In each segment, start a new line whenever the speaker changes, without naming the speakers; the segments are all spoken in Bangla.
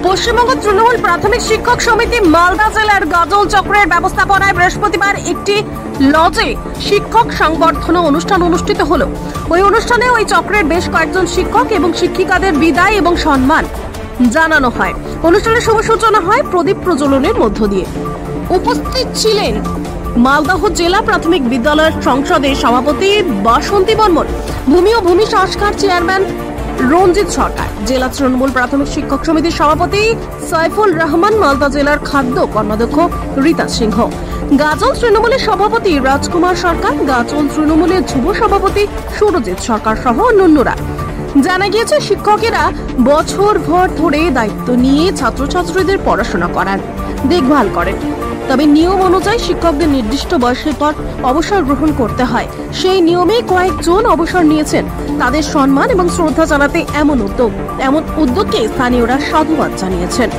পশ্চিমবঙ্গ তৃণমূল প্রাথমিক শিক্ষক সমিতি মালদা জেলার গাজল চক্রের ব্যবস্থাপনায় বৃহস্পতিবার একটি লজে শিক্ষক সংবর্ধনা অনুষ্ঠান অনুষ্ঠিত হলো। ওই অনুষ্ঠানে ওই চক্রের বেশ কয়েকজন শিক্ষক এবং শিক্ষিকাদের বিদায় এবং সম্মান জানানো হয়। অনুষ্ঠানের শুভ সূচনা হয় প্রদীপ প্রজ্বলনের মধ্য দিয়ে। উপস্থিত ছিলেন মালদহ জেলা প্রাথমিক বিদ্যালয়ের সংসদের সভাপতি বাসন্তী বর্মন, ভূমি ও ভূমি সংস্কার চেয়ারম্যান রঞ্জিত সরকার, জেলা তৃণমূল প্রাথমিক শিক্ষক সমিতির সভাপতি সাইফুল রহমান, মালদা জেলার খাদ্য কর্মাধ্যক্ষ রীতা সিংহ, গাজল তৃণমূলের সভাপতি রাজকুমার সরকার, গাজল তৃণমূলের যুব সভাপতি সুরজিৎ সরকার সহ অন্যান্যরা। জানা গিয়েছে, শিক্ষকেরা বছর ভর ধরে দায়িত্ব নিয়ে ছাত্রছাত্রীদের পড়াশোনা করান, দেখভাল করেন। তবে নিয়ম অনুযায়ী শিক্ষকদের নির্দিষ্ট বয়সের পর অবসর গ্রহণ করতে হয়। সেই নিয়মে কয়েকজন অবসর নিয়েছেন। তাদের সম্মান এবং শ্রদ্ধা জানাতে এমন উদ্যোগকে স্থানীয়রা সাধুবাদ জানিয়েছেন।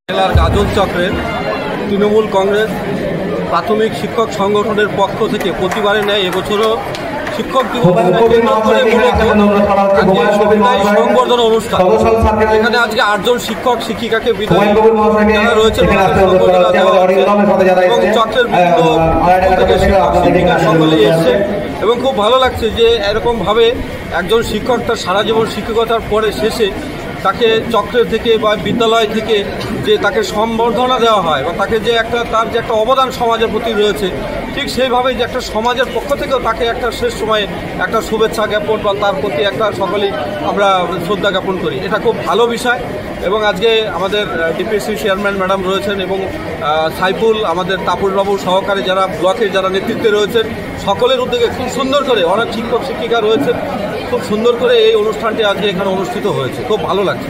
জেলার গাজল চক্রের তৃণমূল কংগ্রেস প্রাথমিক শিক্ষক সংগঠনের পক্ষ থেকে প্রতিবারের ন্যায় এবছরও শিক্ষক সংবর্ধনা অনুষ্ঠান। এখানে আজকে 8 জন শিক্ষক শিক্ষিকাকে বিদায় যারা রয়েছেন এবং চক্রের শিক্ষিকা সকলে এসছে এবং খুব ভালো লাগছে যে এরকম ভাবে একজন শিক্ষক তার সারা জীবন শিক্ষকতার পরে শেষে তাকে চক্রের থেকে বা বিদ্যালয় থেকে যে তাকে সম্বর্ধনা দেওয়া হয় বা তাকে যে তার যে একটা অবদান সমাজের প্রতি রয়েছে, ঠিক সেইভাবে যে একটা সমাজের পক্ষ থেকেও তাকে একটা শেষ সময়ে একটা শুভেচ্ছা জ্ঞাপন বা তার প্রতি একটা সকলেই আমরা শ্রদ্ধা জ্ঞাপন করি। এটা খুব ভালো বিষয়। এবং আজকে আমাদের ডিপিএসসি চেয়ারম্যান ম্যাডাম রয়েছেন এবং সাইফুল, আমাদের তাপসবাবু সহকারে যারা ব্লকের যারা নেতৃত্বে রয়েছেন, সকলের উদ্যোগে খুব সুন্দর করে অনেক শিক্ষক শিক্ষিকা রয়েছেন, খুব সুন্দর করে এই অনুষ্ঠানটি আজকে এখানে অনুষ্ঠিত হয়েছে। খুব ভালো লাগছে।